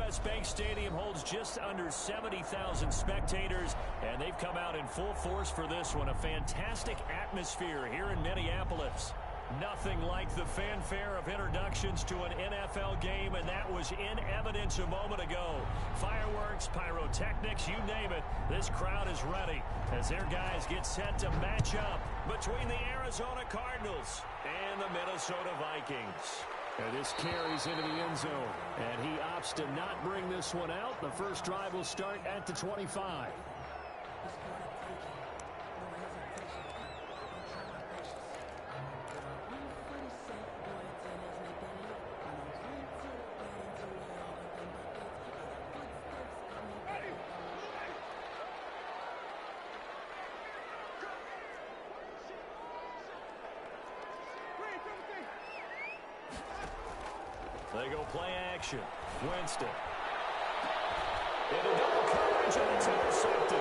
U.S. Bank Stadium holds just under 70,000 spectators, and they've come out in full force for this one. A fantastic atmosphere here in Minneapolis. Nothing like the fanfare of introductions to an NFL game, and that was in evidence a moment ago. Fireworks, pyrotechnics, you name it. This crowd is ready as their guys get set to match up between the Arizona Cardinals and the Minnesota Vikings. And this carries into the end zone, and he opts to not bring this one out. The first drive will start at the 25. They go play action. Winston. Into double coverage, and it's intercepted.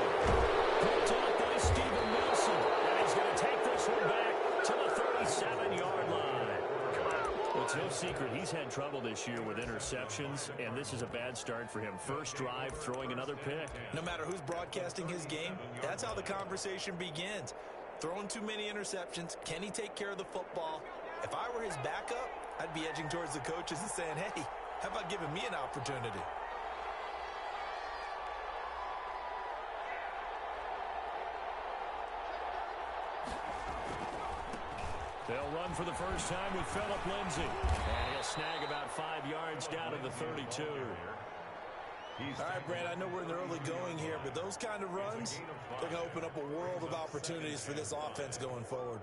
Picked up by Steven Wilson. And he's going to take this one back to the 37-yard line. Well, it's no secret he's had trouble this year with interceptions, and this is a bad start for him. First drive, throwing another pick. No matter who's broadcasting his game, that's how the conversation begins. Throwing too many interceptions. Can he take care of the football? If I were his backup, I'd be edging towards the coaches and saying, hey, how about giving me an opportunity? They'll run for the first time with Phillip Lindsay. And he'll snag about 5 yards down to the 32. All right, Brad, I know we're in the early going here, but those kind of runs, they're going to open up a world of opportunities for this offense going forward.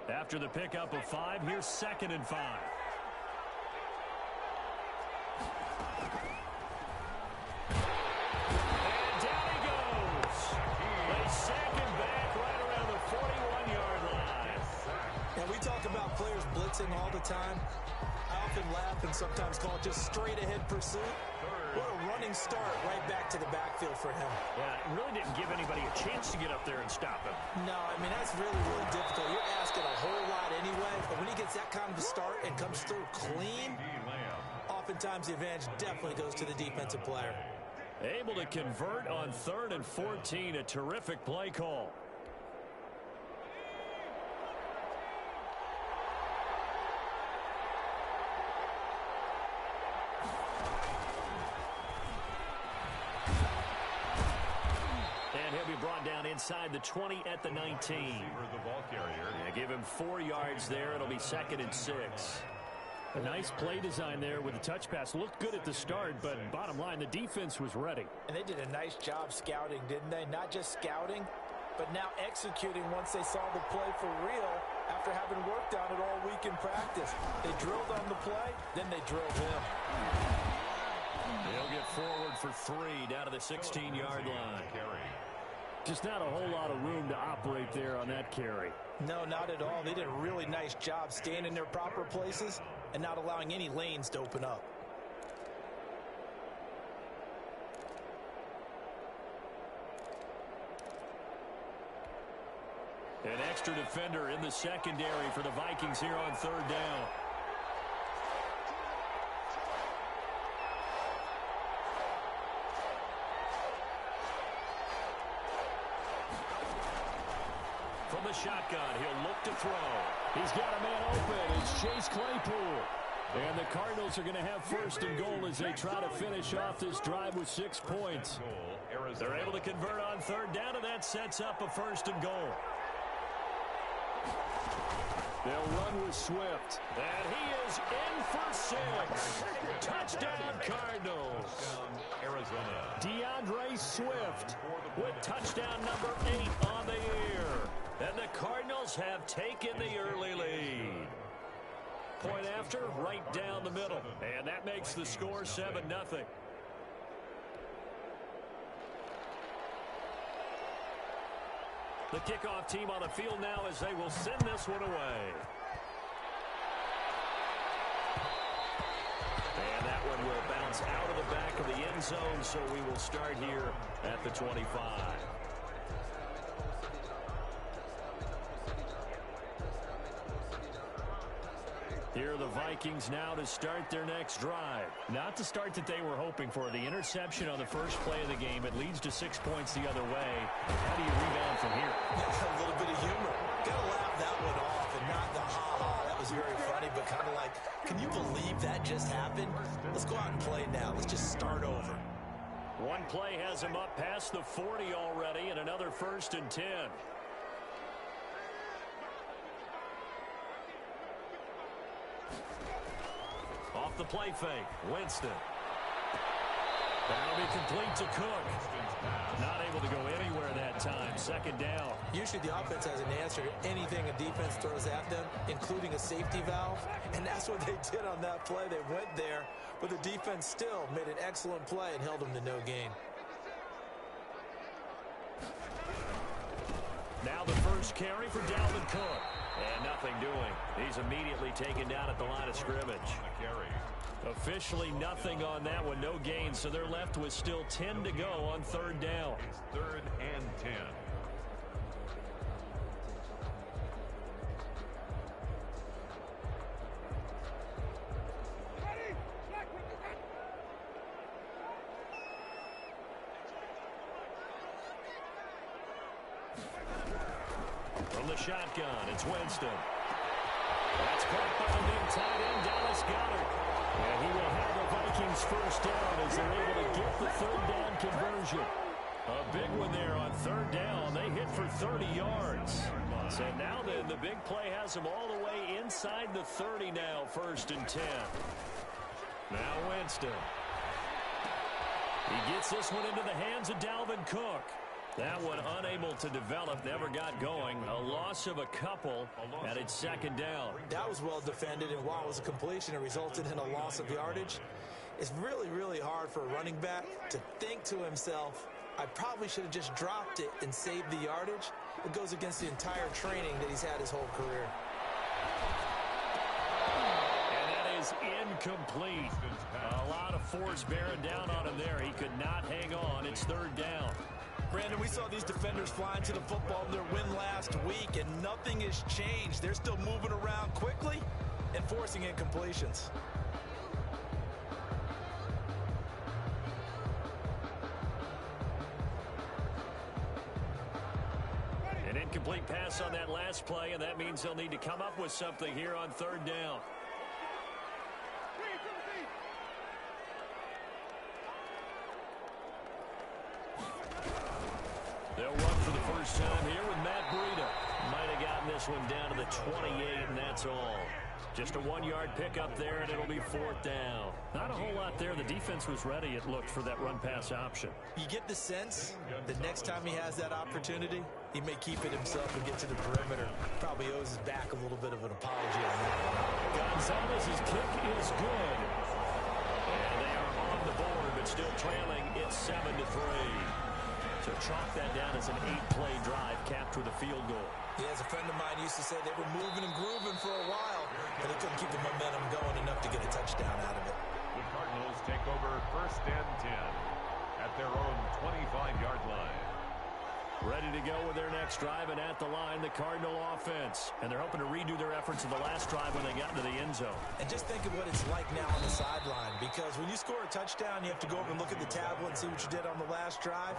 After the pickup of 5, here's 2nd and 5. And down he goes. They sack him back right around the 41-yard line. And we talk about players blitzing all the time. I often laugh and sometimes call it just straight-ahead pursuit. What a running start right back to the backfield for him. Yeah, it really didn't give anybody a chance to get up there and stop him. No, I mean, that's really, really difficult. You're asking a whole lot anyway, but when he gets that kind of a start and comes through clean, oftentimes the advantage definitely goes to the defensive player. Able to convert on 3rd and 14, a terrific play call. Brought down inside the 20 at the 19. Yeah, give him 4 yards there. It'll be 2nd and 6. A nice play design there with the touch pass. Looked good at the start, but bottom line, the defense was ready. And they did a nice job scouting, didn't they? Not just scouting, but now executing once they saw the play for real after having worked on it all week in practice. They drilled on the play, then they drilled him. They'll get forward for 3 down to the 16-yard line. Just not a whole lot of room to operate there on that carry. No, not at all. They did a really nice job staying in their proper places and not allowing any lanes to open up. An extra defender in the secondary for the Vikings here on 3rd down. From the shotgun, he'll look to throw. He's got a man open. It's Chase Claypool. And the Cardinals are going to have 1st and goal as they try to finish off this drive with 6 points. They're able to convert on 3rd down, and that sets up a 1st and goal. They'll run with Swift. And he is in for 6. Touchdown, Cardinals. DeAndre Swift with touchdown number 8 on the year. And the Cardinals have taken the early lead. Point after, right down the middle. And that makes the score 7-0. The kickoff team on the field now as they will send this one away. And that one will bounce out of the back of the end zone, so we will start here at the 25. Here are the Vikings now to start their next drive. Not the start that they were hoping for. The interception on the first play of the game. It leads to 6 points the other way. How do you rebound from here? A little bit of humor. Got to laugh that one off and not the ha-ha. That was very funny, but kind of like, can you believe that just happened? Let's go out and play now. Let's just start over. One play has him up past the 40 already, and another 1st and 10. Off the play fake, Winston. That'll be complete to Cook. Not able to go anywhere that time. 2nd down. Usually the offense has an answer to anything a defense throws at them, including a safety valve. And that's what they did on that play. They went there, but the defense still made an excellent play and held them to no gain. Now the first carry for Dalvin Cook. And nothing doing. He's immediately taken down at the line of scrimmage. Officially nothing on that one. No gain, so they're left with still 10 to go on 3rd down. It's 3rd and 10. From the shotgun, it's Winston. That's caught by the big tight end, Dallas Goedert. And he will have the Vikings first down as they're able to get the 3rd down conversion. A big one there on 3rd down. They hit for 30 yards. So now then, the big play has them all the way inside the 30 now, 1st and 10. Now Winston. He gets this one into the hands of Dalvin Cook. That one unable to develop, never got going. A loss of a couple, and it's 2nd down. That was well defended, and while it was a completion, it resulted in a loss of yardage. It's really, really hard for a running back to think to himself, I probably should have just dropped it and saved the yardage. It goes against the entire training that he's had his whole career. And that is incomplete. A lot of force bearing down on him there. He could not hang on. It's 3rd down. Brandon, we saw these defenders flying to the football in their win last week, and nothing has changed. They're still moving around quickly and forcing incompletions. An incomplete pass on that last play, and that means they'll need to come up with something here on 3rd down. They'll run for the first time here with Matt Breida. Might have gotten this one down to the 28, and that's all. Just a 1-yard pickup there, and it'll be 4th down. Not a whole lot there. The defense was ready, it looked, for that run-pass option. You get the sense that next time he has that opportunity, he may keep it himself and get to the perimeter. Probably owes his back a little bit of an apology on that. Gonzalez's kick is good. And they are on the board, but still trailing. It's 7-3. So chalk that down as an 8-play drive capped with a field goal. Yeah, as a friend of mine used to say, they were moving and grooving for a while, but they couldn't keep the momentum going enough to get a touchdown out of it. The Cardinals take over 1st and 10 at their own 25-yard line. Ready to go with their next drive, and at the line, the Cardinal offense. And they're hoping to redo their efforts of the last drive when they got into the end zone. And just think of what it's like now on the sideline, because when you score a touchdown, you have to go over and look at the tablet and see what you did on the last drive.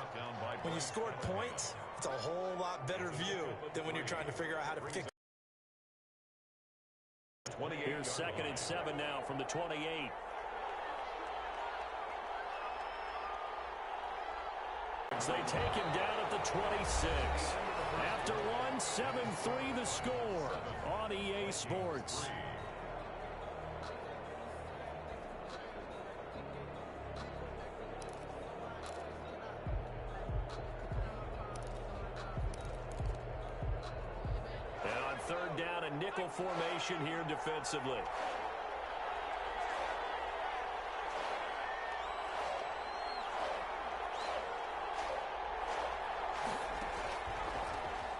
When you scored points, it's a whole lot better view than when you're trying to figure out how to fix. Here's 2nd and 7 now from the 28. They take him down at the 26. After one, 7-3 the score on EA Sports. And on 3rd down, a nickel formation here defensively.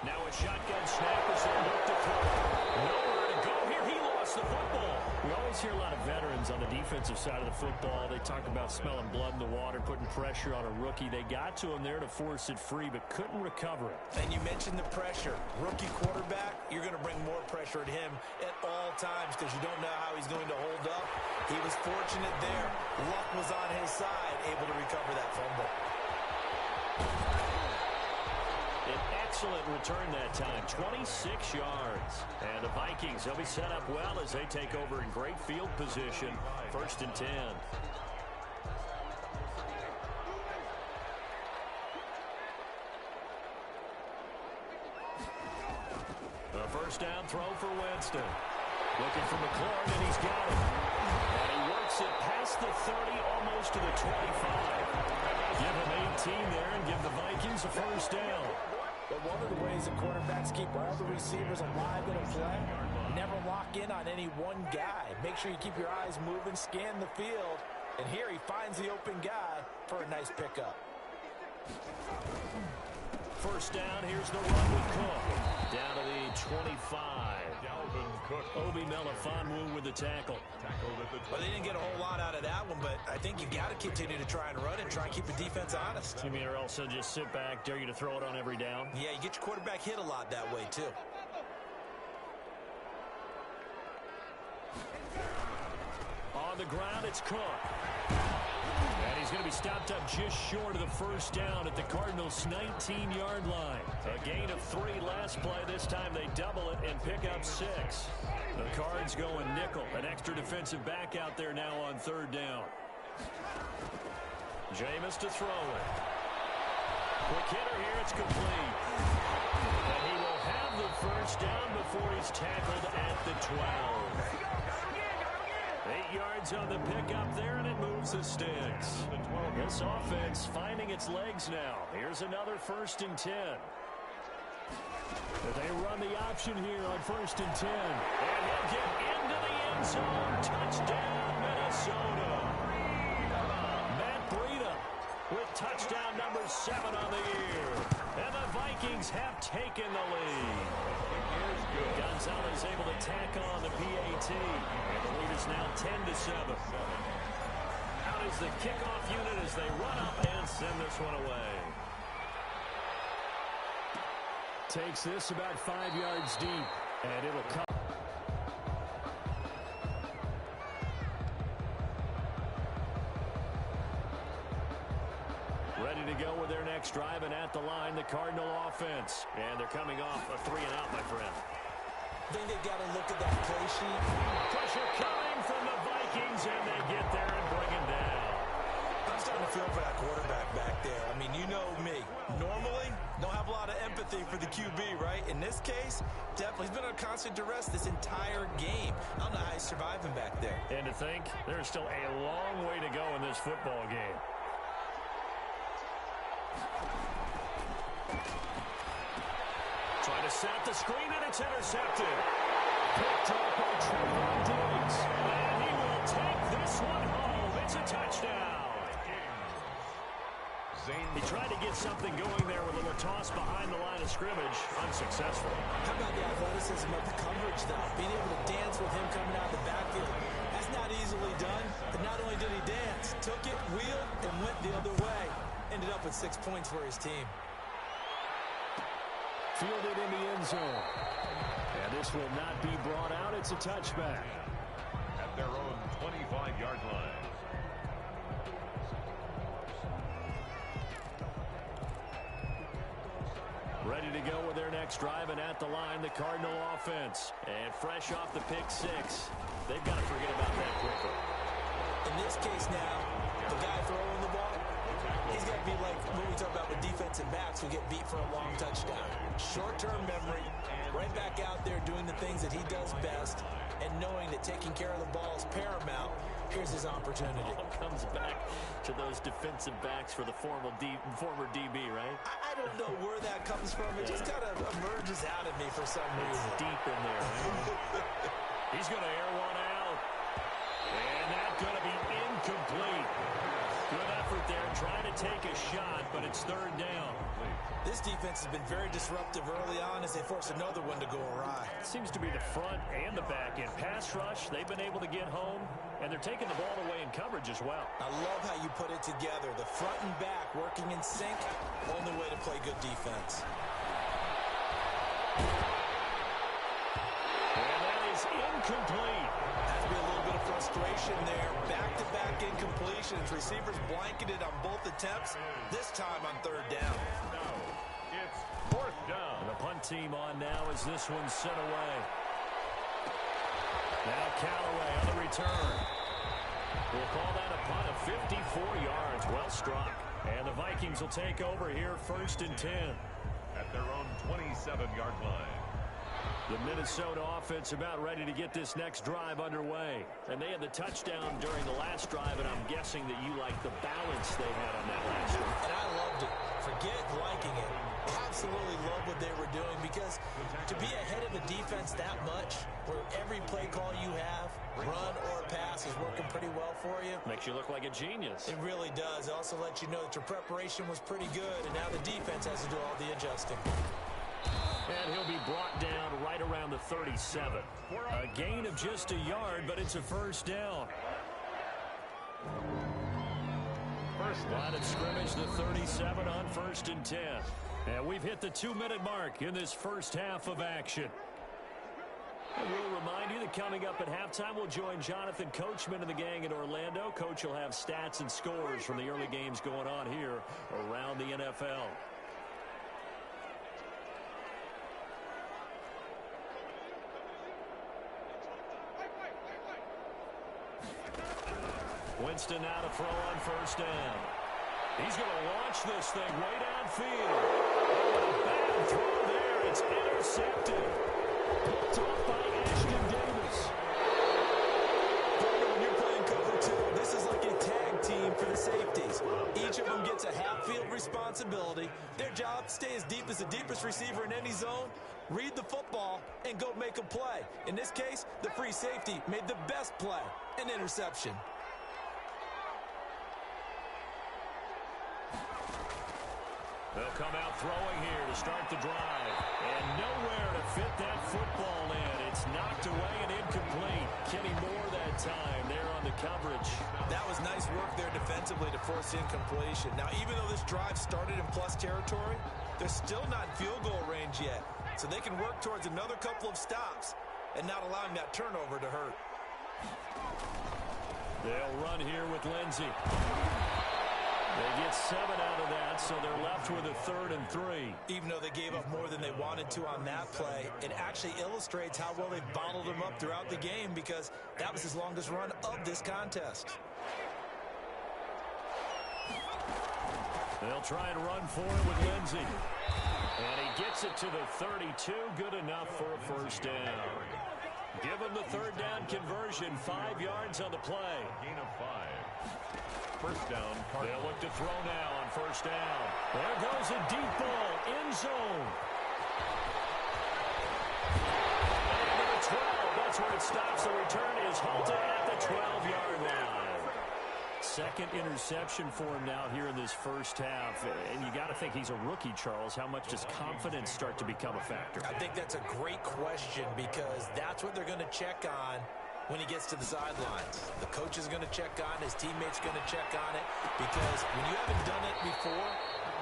Now a shotgun snap as they look to throw. Nowhere to go here. He lost the football. We always hear a lot of veterans on the defensive side of the football. They talk about smelling blood in the water, putting pressure on a rookie. They got to him there to force it free, but couldn't recover it. And you mentioned the pressure. Rookie quarterback, you're going to bring more pressure at him at all times because you don't know how he's going to hold up. He was fortunate there. Luck was on his side, able to recover that fumble. An excellent return that time, 26 yards. And the Vikings, they'll be set up well as they take over in great field position. 1st and 10. A first down throw for Winston. Looking for McLaurin, and he's got it. And he works it past the 30, almost to the 25. Give him 18 there and give the Vikings a first down. But one of the ways that quarterbacks keep all the receivers alive in a play, never lock in on any one guy. Make sure you keep your eyes moving, scan the field. And here he finds the open guy for a nice pickup. First down, here's the run with Cook. Down to the 25. Dalvin Cook. Obi Melifonwu with the tackle. Well, they didn't get a whole lot out of that one, but I think you've got to continue to try and run it, try and keep the defense honest. You mean or also just sit back, dare you to throw it on every down? Yeah, you get your quarterback hit a lot that way, too. On the ground, it's Cook. And he's going to be stopped up just short of the first down at the Cardinals' 19-yard line. A gain of 3 last play. This time they double it and pick up 6. The Cards going nickel. An extra defensive back out there now on 3rd down. Jameis to throw it. Quick hitter here. It's complete. And he will have the first down before he's tackled at the 12. 8 yards on the pickup there, and it moves the sticks. This offense finding its legs now. Here's another 1st and 10. They run the option here on 1st and 10. And he'll get into the end zone. Touchdown, Minnesota. Matt Breida with touchdown number 7 on the year. And the Vikings have taken the lead. Gonzalez able to tack on the PAT. And the lead is now 10-7. Out is the kickoff unit as they run up and send this one away. Takes this about 5 yards deep, and it'll come. Ready to go with their next drive, and at the line, the Cardinal offense. And they're coming off a 3-and-out, my friend. I think they've got to look at that play sheet. Pressure coming from the Vikings, and they get there and bring him down. I'm starting to feel for that quarterback back there. I mean, you know me. Normally, don't have a lot of empathy for the QB, right? In this case, definitely. He's been on constant duress this entire game. I don't know how he's surviving back there. And to think, there's still a long way to go in this football game. Trying to set up the screen, and it's intercepted. Picked up by Trevor Diggs. And he will take this one home. It's a touchdown. He tried to get something going there with a little toss behind the line of scrimmage. Unsuccessful. How about the athleticism of the coverage, though? Being able to dance with him coming out of the backfield. That's not easily done. But not only did he dance, took it, wheeled, and went the other way. Ended up with 6 points for his team. Fielded in the end zone. And this will not be brought out. It's a touchback. At their own 25-yard line. Ready to go with their next drive, and at the line, the Cardinal offense. And fresh off the pick 6. They've got to forget about that quickly. In this case now, the guy throwing the ball, he's got to be like when we talk about with defensive backs who get beat for a long touchdown. Short-term memory, right back out there doing the things that he does best, and knowing that taking care of the ball is paramount. Here's his opportunity. All comes back to those defensive backs for the former DB, right? I don't know where that comes from. It just kind of emerges out of me for some reason. It's deep in there. He's going to air one out. And that's going to be incomplete. Good effort there, trying to take a shot, but it's third down. This defense has been very disruptive early on as they force another one to go awry. It seems to be the front and the back end. Pass rush, they've been able to get home, and they're taking the ball away in coverage as well. I love how you put it together. The front and back working in sync, only way to play good defense. And that is incomplete. Has to be a little bit of frustration there. Back-to-back incompletions. Receivers blanketed on both attempts, this time on third down. It's fourth down. And the punt team on now as this one's sent away. Now Callaway on the return. We'll call that a punt of 54 yards. Well struck. And the Vikings will take over here, 1st and 10. At their own 27-yard line. The Minnesota offense about ready to get this next drive underway. And they had the touchdown during the last drive, and I'm guessing that you like the balance they had on that last one. And I loved it. Forget liking it. Absolutely love what they were doing, because to be ahead of a defense that much, where every play call you have, run or pass, is working pretty well for you. Makes you look like a genius. It really does. It also lets you know that your preparation was pretty good, and now the defense has to do all the adjusting. And he'll be brought down right around the 37. A gain of just a yard, but it's a first down. Line of scrimmage, the 37 on 1st and 10. And we've hit the 2-minute mark in this first half of action. And we'll remind you that coming up at halftime, we'll join Jonathan Coachman and the gang in Orlando. Coach will have stats and scores from the early games going on here around the NFL. Winston now to throw on 1st down. He's going to launch this thing way downfield. Oh, a bad throw there. It's intercepted. Picked off by Ashton Davis. When you're playing cover 2, this is like a tag team for the safeties. Each of them gets a half-field responsibility. Their job, stay as deep as the deepest receiver in any zone, read the football, and go make a play. In this case, the free safety made the best play, an interception. They'll come out throwing here to start the drive. And nowhere to fit that football in. It's knocked away and incomplete. Kenny Moore that time there on the coverage. That was nice work there defensively to force incompletion. Now, even though this drive started in plus territory, they're still not in field goal range yet. So they can work towards another couple of stops and not allowing that turnover to hurt. They'll run here with Lindsey. They get 7 out of that, so they're left with a 3rd and 3. Even though they gave up more than they wanted to on that play, it actually illustrates how well they've bottled them up throughout the game, because that was his longest run of this contest. They'll try and run for it with Lindsey. And he gets it to the 32. Good enough for a 1st down. Give him the 3rd down conversion. 5 yards on the play. Gain of 5. First down. They'll look to throw now on 1st down. There goes a deep ball. End zone. And to the 12. That's where it stops. The return is halted at the 12-yard line. 2nd interception for him now here in this first half. And you got to think he's a rookie, Charles. How much does confidence start to become a factor? I think that's a great question, because that's what they're going to check on when he gets to the sidelines. The coach is going to check on it. His teammates going to check on it, because when you haven't done it before,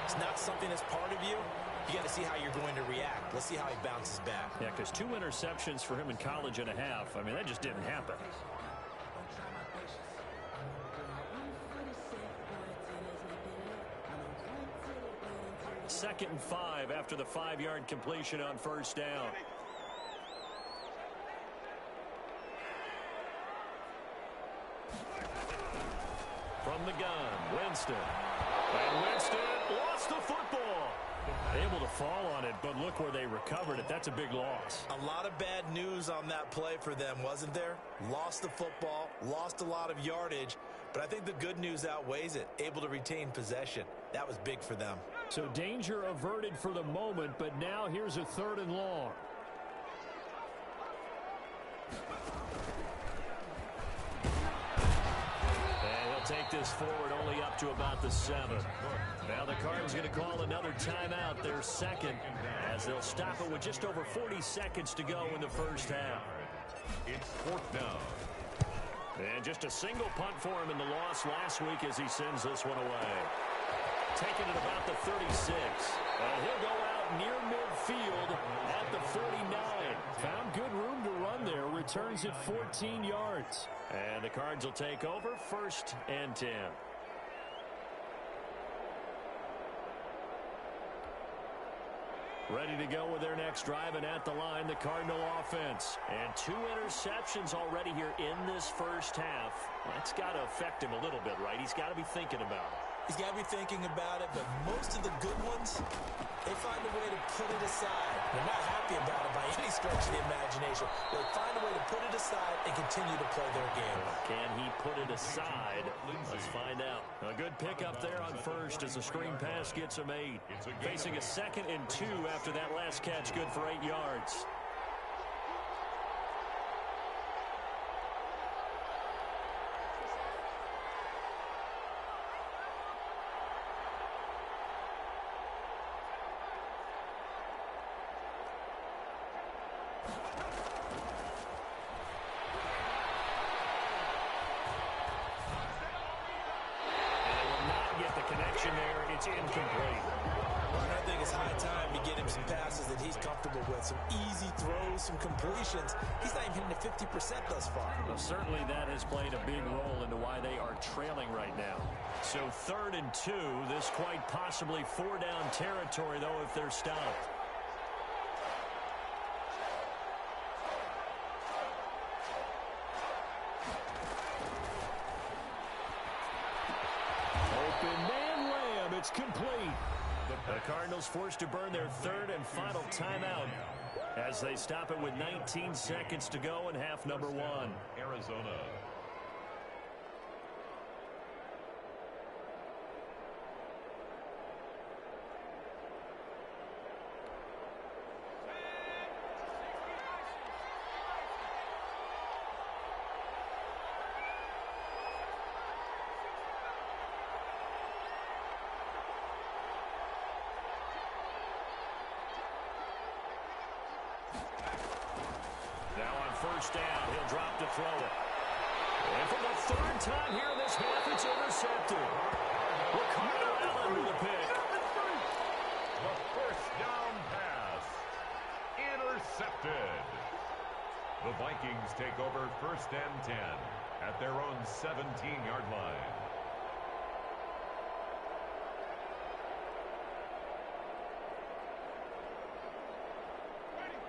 it's not something that's part of you. You got to see how you're going to react. Let's see how he bounces back. Yeah, because 2 interceptions for him in college and a half. I mean, that just didn't happen. Second and 5 after the 5-yard completion on 1st down. From the gun, Winston. And Winston lost the football. Able to fall on it, but look where they recovered it. That's a big loss. A lot of bad news on that play for them, wasn't there? Lost the football, lost a lot of yardage, but I think the good news outweighs it. Able to retain possession. That was big for them. So danger averted for the moment, but now here's a 3rd and long. And he'll take this this forward, only up to about the 7. Now the Cardinals going to call another timeout, their second, as they'll stop it with just over 40 seconds to go in the first half. It's 4th down. And just a single punt for him in the loss last week as he sends this one away. Taking it about the 36. He'll go out near midfield at the 49. Found good room to run there. Returns it 14 yards. And the Cards will take over 1st and 10. Ready to go with their next drive, and at the line, the Cardinal offense. And 2 interceptions already here in this first half. That's got to affect him a little bit, right? He's got to be thinking about it. He's got to be thinking about it, but most of the good ones, they find a way to put it aside. They're not happy about it by any stretch of the imagination. They find a way to put it aside and continue to play their game. Can he put it aside? Let's find out. A good pickup there on first as the screen pass gets him 8. Facing a 2nd and 2 after that last catch, good for 8 yards. It's incomplete. Well, I think it's high time to get him some passes that he's comfortable with. Some easy throws, some completions. He's not even hitting the 50% thus far. Well, certainly that has played a big role into why they are trailing right now. So 3rd and 2. This quite possibly 4-down territory, though, if they're stopped. It's complete. The Cardinals forced to burn their 3rd and final timeout as they stop it with 19 seconds to go in half number 1. Arizona. First down, he'll drop to throw it. And for the 3rd time here in this half, it's intercepted. Ricardo Allen with the pick. The 1st down pass. Intercepted. The Vikings take over 1st and 10 at their own 17-yard line.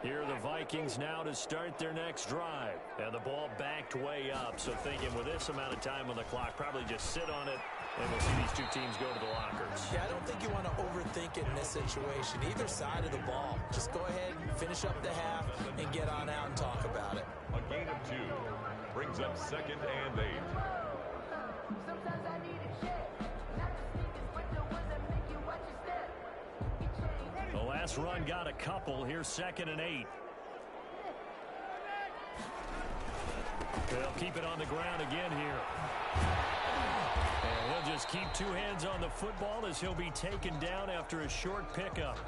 Here are the Vikings now to start their next drive. And the ball backed way up. So thinking with this amount of time on the clock, probably just sit on it, and we'll see these 2 teams go to the lockers. Yeah, I don't think you want to overthink it in this situation. Either side of the ball. Just go ahead, finish up the half, and get on out and talk about it. A gain of 2 brings up 2nd and 8. Sometimes I need a check. Not the sneakers, but the ones that make you watch your step. The last run got a couple. Here's 2nd and 8. They'll keep it on the ground again here. And he'll just keep 2 hands on the football as he'll be taken down after a short pickup.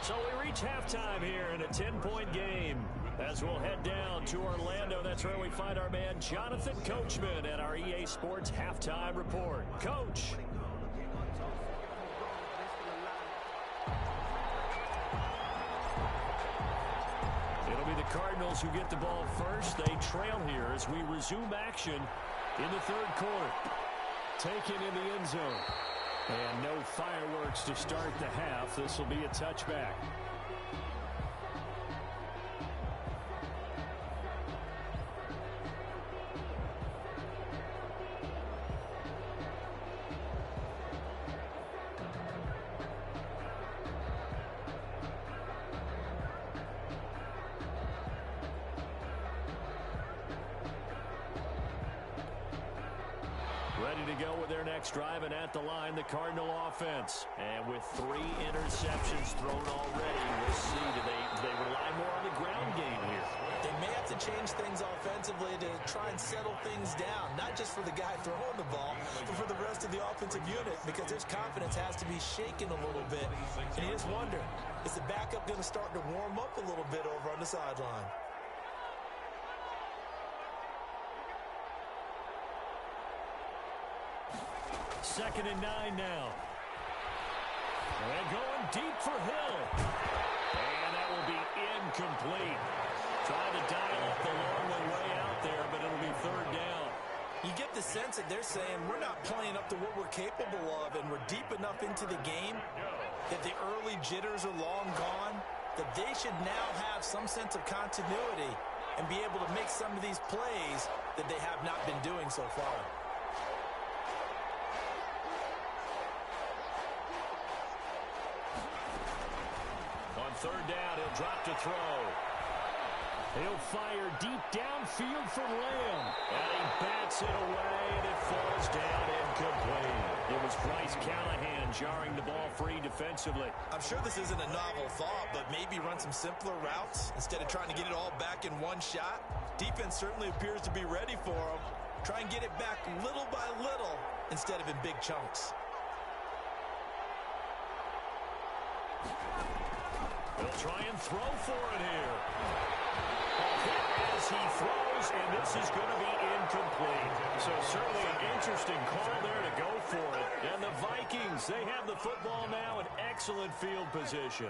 So we reach halftime here in a 10-point game. As we'll head down to Orlando, that's where we find our man Jonathan Coachman at our EA Sports Halftime Report. Coach. It'll be the Cardinals who get the ball first. They trail here as we resume action in the 3rd quarter. Taken in the end zone. And no fireworks to start the half. This will be a touchback. Ready to go with their next drive, and at the line, the Cardinal offense. And with 3 interceptions thrown already, we'll see. Do they rely more on the ground game here? They may have to to change things offensively to try and settle things down, not just for the guy throwing the ball, but for the rest of the offensive unit, because his confidence has to be shaken a little bit. And you just wonder, is the backup going to start to warm up a little bit over on the sideline? Second and 9 now. And going deep for Hill. And that will be incomplete. Trying to dial up the long way out there, but it'll be third down. You get the sense that they're saying we're not playing up to what we're capable of, and we're deep enough into the game that the early jitters are long gone, that they should now have some sense of continuity and be able to make some of these plays that they have not been doing so far. On third down, he'll drop to throw. He'll fire deep downfield for Lamb. And he bats it away, and it falls down incomplete. It was Bryce Callahan jarring the ball free defensively. I'm sure this isn't a novel thought, but maybe run some simpler routes instead of trying to get it all back in one shot. Defense certainly appears to be ready for him. Try and get it back little by little instead of in big chunks. He'll try and throw for it here. As he throws, and this is going to be incomplete. So certainly an interesting call there to go for it. And the Vikings, they have the football now in excellent field position.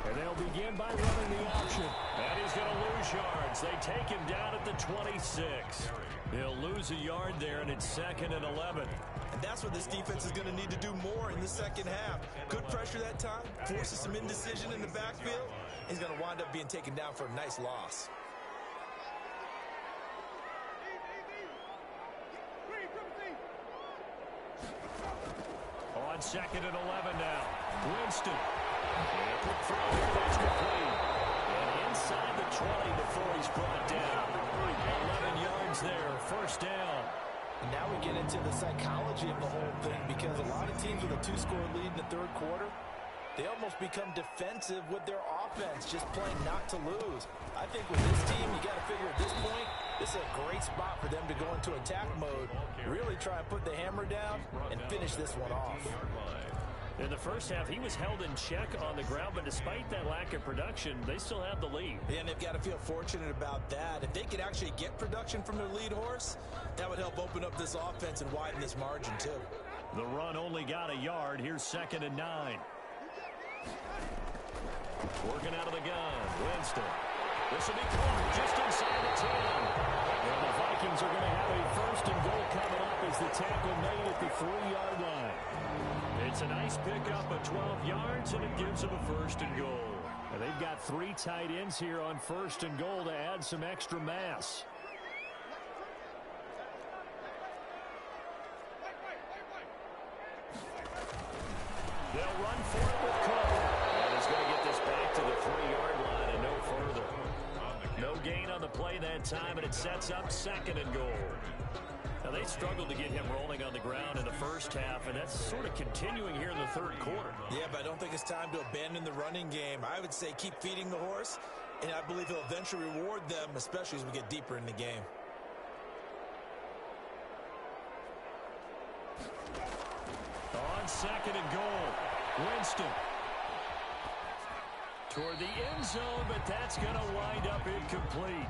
And they'll begin by running the option. And he's going to lose yards. They take him down at the 26. He'll lose a yard there, and it's 2nd and 11. And that's what this defense is going to need to do more in the second half. Good pressure that time, forces some indecision in the backfield. He's going to wind up being taken down for a nice loss. On 2nd and 11 now. Winston. And a quick throw here that's complete. And inside the 20 before he's brought down. 11 yards there, first down. And now we get into the psychology of the whole thing, because a lot of teams with a 2-score lead in the third quarter, they almost become defensive with their offense, just playing not to lose. I think with this team, you got to figure at this point, this is a great spot for them to go into attack mode, really try and put the hammer down and finish this one off. In the first half, he was held in check on the ground, but despite that lack of production, they still have the lead. Yeah, and they've got to feel fortunate about that. If they could actually get production from their lead horse, that would help open up this offense and widen this margin, too. The run only got a yard. Here's 2nd and 9. Working out of the gun, Winston. This will be caught just inside the 10. And the Vikings are going to have a 1st and goal coming up as the tackle made at the 3-yard line. It's a nice pickup of 12 yards, and it gives them a 1st and goal. And they've got 3 tight ends here on 1st and goal to add some extra mass. They'll run for it with Cole. And he's going to get this back to the 3-yard line and no further. No gain on the play that time, and it sets up 2nd and goal. Now, they struggled to get him rolling on the ground in the first half, and that's sort of continuing here in the third quarter. Yeah, but I don't think it's time to abandon the running game. I would say keep feeding the horse, and I believe he'll eventually reward them, especially as we get deeper in the game. On 2nd and goal, Winston. Toward the end zone, but that's going to wind up incomplete.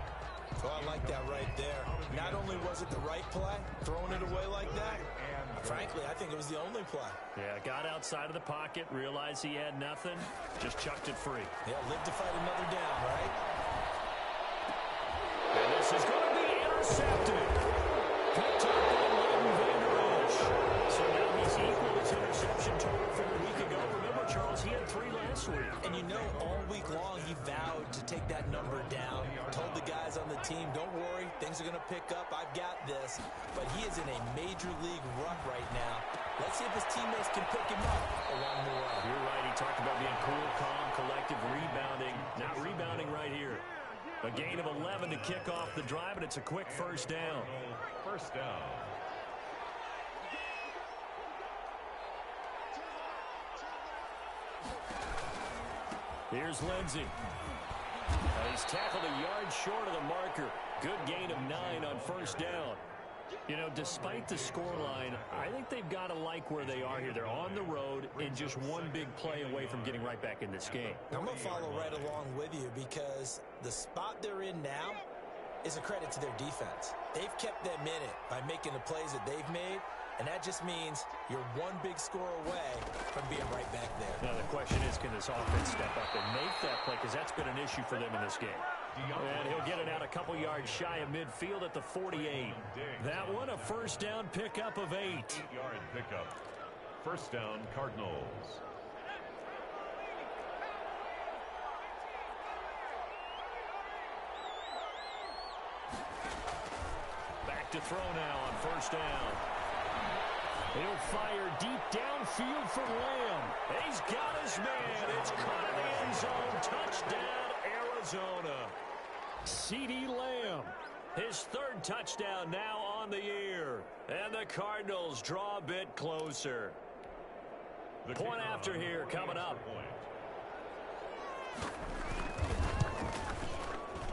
Oh, I like that right there. Not only was it the right play, throwing it away like that, frankly, I think it was the only play. Yeah, got outside of the pocket, realized he had nothing, just chucked it free. Yeah, live to fight another down, right? And this is going to be intercepted. Picked up by Leighton Vander Esch. So now he's equal his interception total from a week ago. Remember, Charles, he had 3 last week. And you know, all week long he vowed to take that number down. Told the guys on the team, don't worry, things are going to pick up. I've got this. But he is in a major league rut right now. Let's see if his teammates can pick him up along the way. You're right. He talked about being cool, calm, collective, rebounding. Not rebounding right here. A gain of 11 to kick off the drive, and it's a quick first down. First down. Here's Lindsey. He's tackled a yard short of the marker. Good gain of 9 on first down. You know, despite the scoreline, I think they've got to like where they are here. They're on the road and just one big play away from getting right back in this game. I'm going to follow right along with you because the spot they're in now is a credit to their defense. They've kept them in it by making the plays that they've made, and that just means you're one big score away from being right back there. Now the question is, can this offense step up and make that play? Because that's been an issue for them in this game. And he'll get it out a couple yards shy of midfield at the 48. That one a first down pickup of 8. 8-yard pickup. First down, Cardinals. Back to throw now on first down. He'll fire deep downfield for Lamb. He's got his man. It's caught in the end zone. Touchdown, Arizona. CeeDee Lamb. His third touchdown now on the year. And the Cardinals draw a bit closer. Point after here coming up.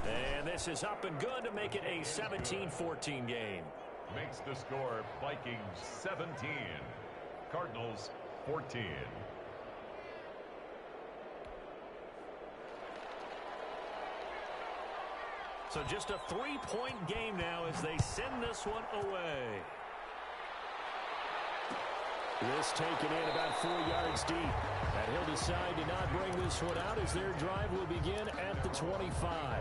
And this is up and good to make it a 17-14 game. Makes the score Vikings 17, Cardinals 14. So just a 3-point game now as they send this one away. This taken in about 4 yards deep. And he'll decide to not bring this one out as their drive will begin at the 25.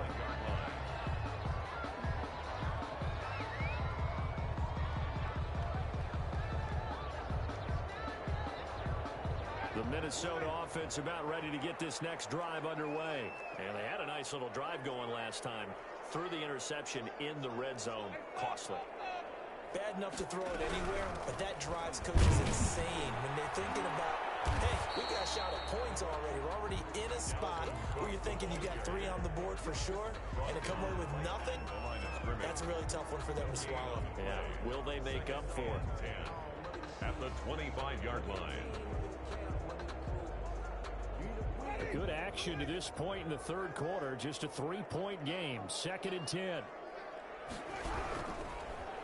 The Minnesota offense about ready to get this next drive underway. And they had a nice little drive going last time. Threw the interception in the red zone. Costly. Bad enough to throw it anywhere, but that drives coaches insane when they're thinking about, hey, we got a shot at points already. We're already in a spot where you're thinking you got 3 on the board for sure, and to come away with nothing, that's a really tough one for them to swallow. Yeah, will they make up for it? At the 25-yard line. A good action to this point in the third quarter. Just a 3-point game. 2nd and 10.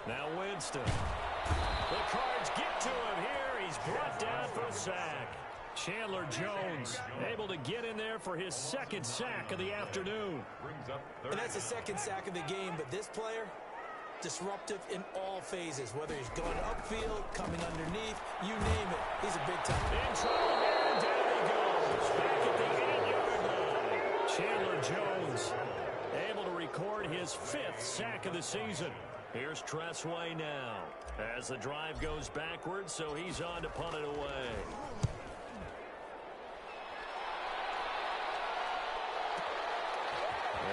Now Winston. The Cards get to him here. He's brought down for a sack. Chandler Jones able to get in there for his 2nd sack of the afternoon. And that's the 2nd sack of the game, but this player, disruptive in all phases, whether he's going upfield, coming underneath, you name it. He's a big time. In trouble here, and down he goes. Back at the 8-yard line. Chandler Jones able to record his 5th sack of the season. Here's Tressway now as the drive goes backwards, so he's on to punt it away.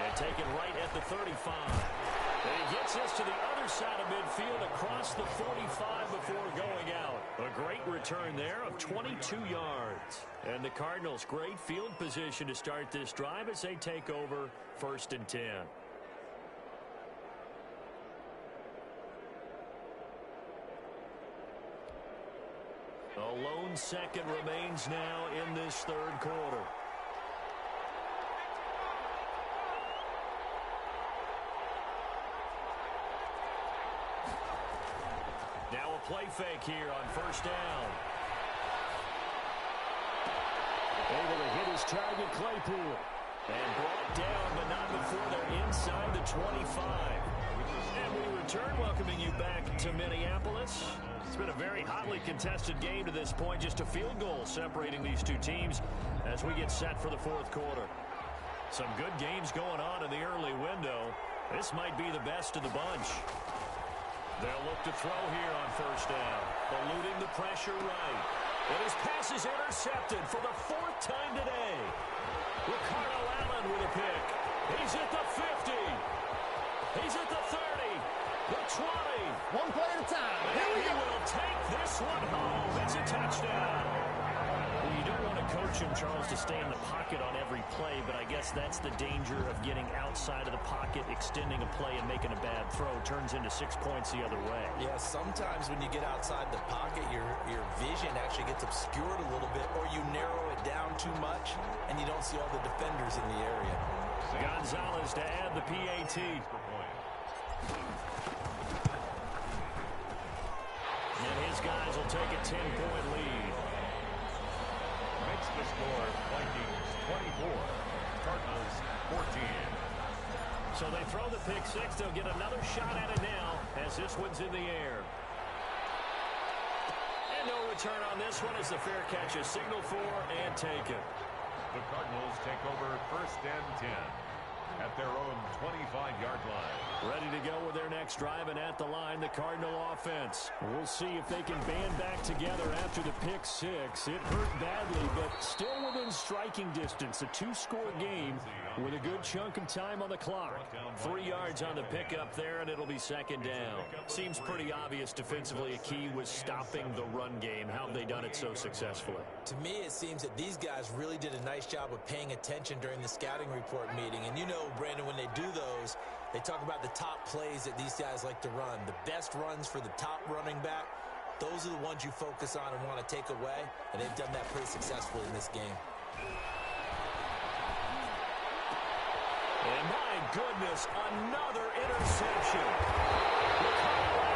And taken right at the 35. And he gets this to the other side of midfield across the 45 before going out. A great return there of 22 yards. And the Cardinals, great field position to start this drive as they take over 1st and 10. A lone second remains now in this third quarter. Now a play fake here on first down. Able to hit his target, Claypool. And brought down, but not before they're inside the 25. And we return, welcoming you back to Minneapolis. It's been a very hotly contested game to this point. Just a field goal separating these two teams as we get set for the fourth quarter. Some good games going on in the early window. This might be the best of the bunch. They'll look to throw here on first down. Eluding the pressure right. And his pass is intercepted for the 4th time today. Ricardo Allen with a pick. He's at the 50. He's at the 30. The 20. One play at a time. And he will take this one home. It's a touchdown. Well, you don't want to coach him, Charles, to stay in the pocket on every play, but I guess that's the danger of getting outside of the pocket, extending a play, and making a bad throw. Turns into 6 points the other way. Yeah, sometimes when you get outside the pocket, your vision actually gets obscured a little bit, or you narrow it down too much, and you don't see all the defenders in the area. Gonzalez to add the PAT. And his guys will take a 10-point lead. Makes the score Vikings 24, Cardinals 14. So they throw the pick six. They'll get another shot at it now as this one's in the air. And no return on this one as the fair catch is signaled for and taken. The Cardinals take over first and 10 at their own 25-yard line. Ready to go with their next drive, and at the line, the Cardinal offense. We'll see if they can band back together after the pick six. It hurt badly, but still within striking distance. A two-score game with a good chunk of time on the clock. 3 yards on the pickup there, and it'll be second down. Seems pretty obvious defensively a key was stopping the run game. How have they done it so successfully? To me, it seems that these guys really did a nice job of paying attention during the scouting report meeting. And you know, Brandon, when they do those, they talk about the top plays that these guys like to run. The best runs for the top running back, those are the ones you focus on and want to take away. And they've done that pretty successfully in this game. And my goodness, another interception. Look how